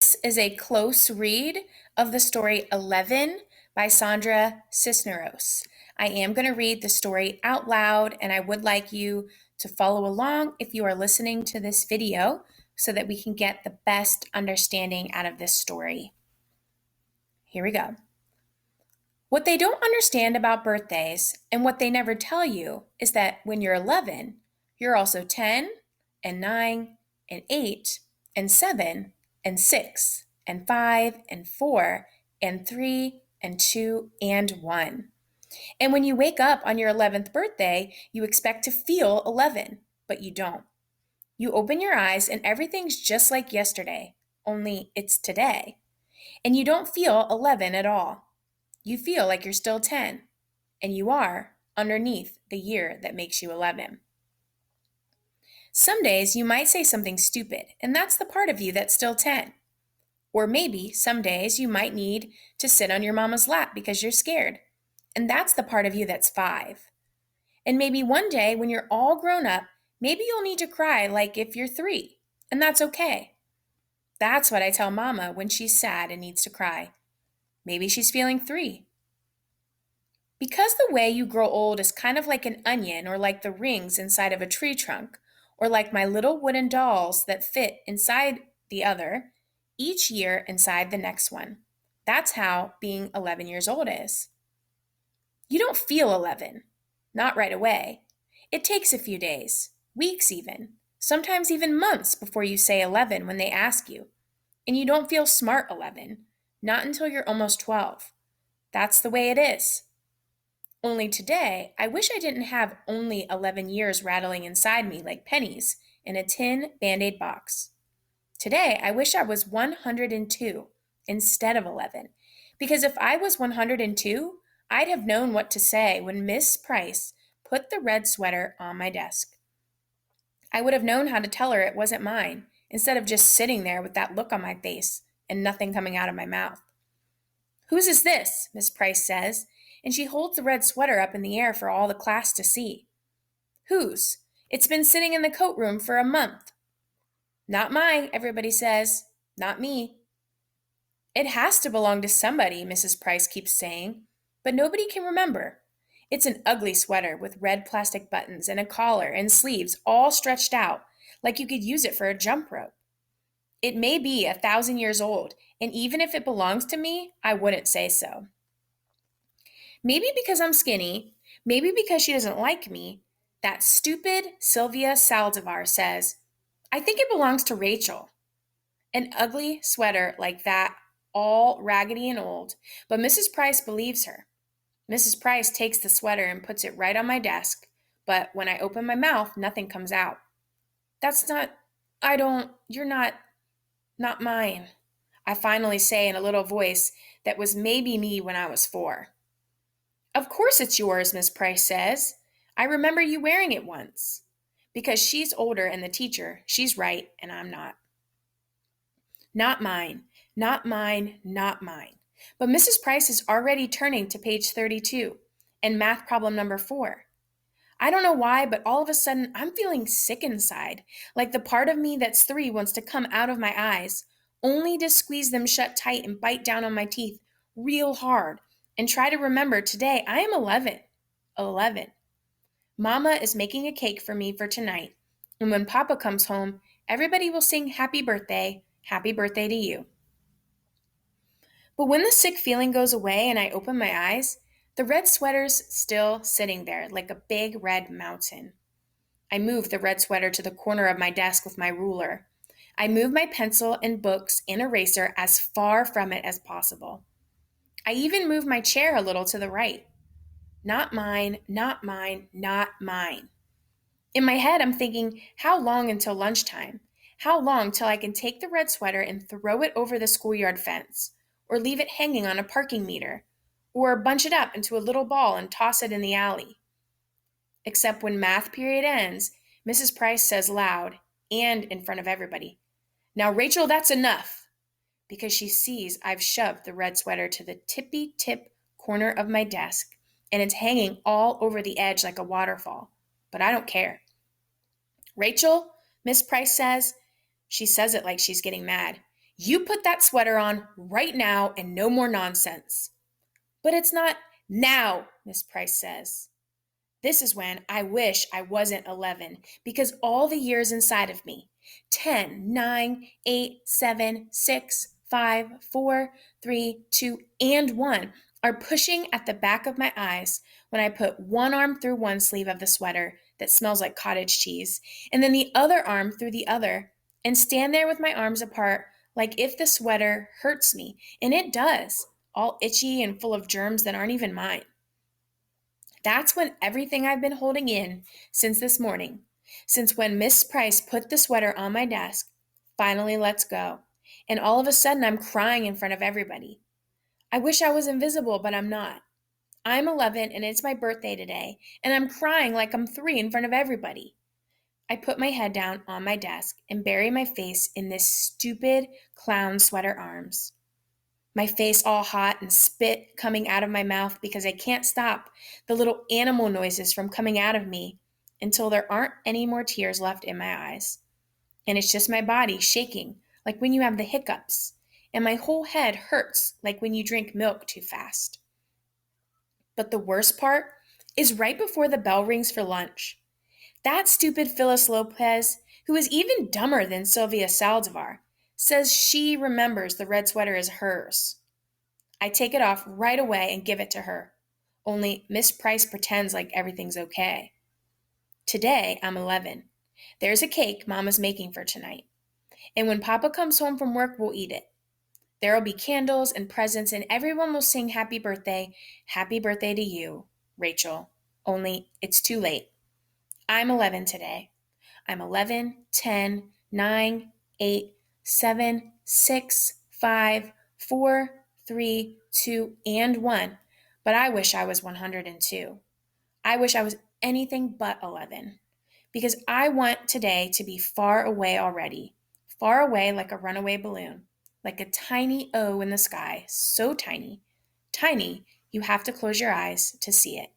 This is a close read of the story 11 by Sandra Cisneros. I am going to read the story out loud, and I would like you to follow along if you are listening to this video so that we can get the best understanding out of this story. Here we go. What they don't understand about birthdays and what they never tell you is that when you're 11, you're also 10 and 9 and 8 and 7 and 6 and 5 and 4 and 3 and 2 and 1. And when you wake up on your 11th birthday, you expect to feel 11, but you don't. You open your eyes and everything's just like yesterday, only it's today. And you don't feel 11 at all. You feel like you're still 10, and you are underneath the year that makes you 11. Some days you might say something stupid, and that's the part of you that's still 10. Or maybe some days you might need to sit on your mama's lap because you're scared, and that's the part of you that's 5. And maybe one day when you're all grown up, maybe you'll need to cry like if you're 3, and that's okay. That's what I tell Mama when she's sad and needs to cry. Maybe she's feeling 3. Because the way you grow old is kind of like an onion or like the rings inside of a tree trunk, or like my little wooden dolls that fit inside the other, each year inside the next one. That's how being 11 years old is. You don't feel 11, not right away. It takes a few days, weeks even, sometimes even months before you say 11 when they ask you. And you don't feel smart 11, not until you're almost 12. That's the way it is. Only today, I wish I didn't have only 11 years rattling inside me like pennies in a tin Band-Aid box. Today, I wish I was 102 instead of 11, because if I was 102, I'd have known what to say when Miss Price put the red sweater on my desk. I would have known how to tell her it wasn't mine, instead of just sitting there with that look on my face and nothing coming out of my mouth. "Whose is this?" Miss Price says, and she holds the red sweater up in the air for all the class to see. "Whose? It's been sitting in the coat room for a month." "Not mine," everybody says. "Not me." "It has to belong to somebody," Mrs. Price keeps saying, but nobody can remember. It's an ugly sweater with red plastic buttons and a collar and sleeves all stretched out, like you could use it for a jump rope. It may be 1,000 years old, and even if it belongs to me, I wouldn't say so. Maybe because I'm skinny, maybe because she doesn't like me, that stupid Sylvia Saldivar says, "I think it belongs to Rachel." An ugly sweater like that, all raggedy and old, but Mrs. Price believes her. Mrs. Price takes the sweater and puts it right on my desk, but when I open my mouth, nothing comes out. "That's not, I don't, you're not mine," I finally say in a little voice that was maybe me when I was 4. "Of course it's yours," Miss Price says. "I remember you wearing it once." Because she's older and the teacher, she's right and I'm not. Not mine, not mine, not mine. But Mrs. Price is already turning to page 32 and math problem number 4. I don't know why, but all of a sudden I'm feeling sick inside, like the part of me that's 3 wants to come out of my eyes, only to squeeze them shut tight and bite down on my teeth real hard and try to remember today I am 11. 11. Mama is making a cake for me for tonight, and when Papa comes home, everybody will sing happy birthday to you. But when the sick feeling goes away and I open my eyes, the red sweater's still sitting there like a big red mountain. I move the red sweater to the corner of my desk with my ruler. I move my pencil and books and eraser as far from it as possible. I even move my chair a little to the right. Not mine, not mine, not mine. In my head, I'm thinking, how long until lunchtime? How long till I can take the red sweater and throw it over the schoolyard fence? Or leave it hanging on a parking meter? Or bunch it up into a little ball and toss it in the alley? Except when math period ends, Mrs. Price says loud, and in front of everybody, "Now, Rachel, that's enough," because she sees I've shoved the red sweater to the tippy-tip corner of my desk, and it's hanging all over the edge like a waterfall. But I don't care. "Rachel," Miss Price says, she says it like she's getting mad, You put that sweater on right now and no more nonsense. But it's not now, Miss Price says. This is when I wish I wasn't 11 because all the years inside of me 10, 9, 8, 7, 6, 5, 4, 3, 2, and 1 are pushing at the back of my eyes when I put one arm through one sleeve of the sweater that smells like cottage cheese and then the other arm through the other and stand there with my arms apart like if the sweater hurts me. And it does, all itchy and full of germs that aren't even mine. That's when everything I've been holding in since this morning, since when Miss Price put the sweater on my desk, finally lets go. And all of a sudden, I'm crying in front of everybody. I wish I was invisible, but I'm not. I'm 11 and it's my birthday today, and I'm crying like I'm 3 in front of everybody. I put my head down on my desk and bury my face in this stupid clown sweater arms. My face all hot and spit coming out of my mouth because I can't stop the little animal noises from coming out of me until there aren't any more tears left in my eyes. And it's just my body shaking like when you have the hiccups, and my whole head hurts like when you drink milk too fast. But the worst part is right before the bell rings for lunch. That stupid Phyllis Lopez, who is even dumber than Sylvia Saldivar, says she remembers the red sweater is hers. I take it off right away and give it to her. Only Miss Price pretends like everything's okay. Today, I'm 11. There's a cake Mama's making for tonight. And when Papa comes home from work, we'll eat it. There'll be candles and presents, and everyone will sing happy birthday to you, Rachel. Only it's too late. I'm 11 today. I'm 11, 10, 9, 8, 7, 6, 5, 4, 3, 2, and 1. But I wish I was 102. I wish I was anything but 11. Because I want today to be far away already. Far away like a runaway balloon. Like a tiny O in the sky. So tiny. Tiny, you have to close your eyes to see it.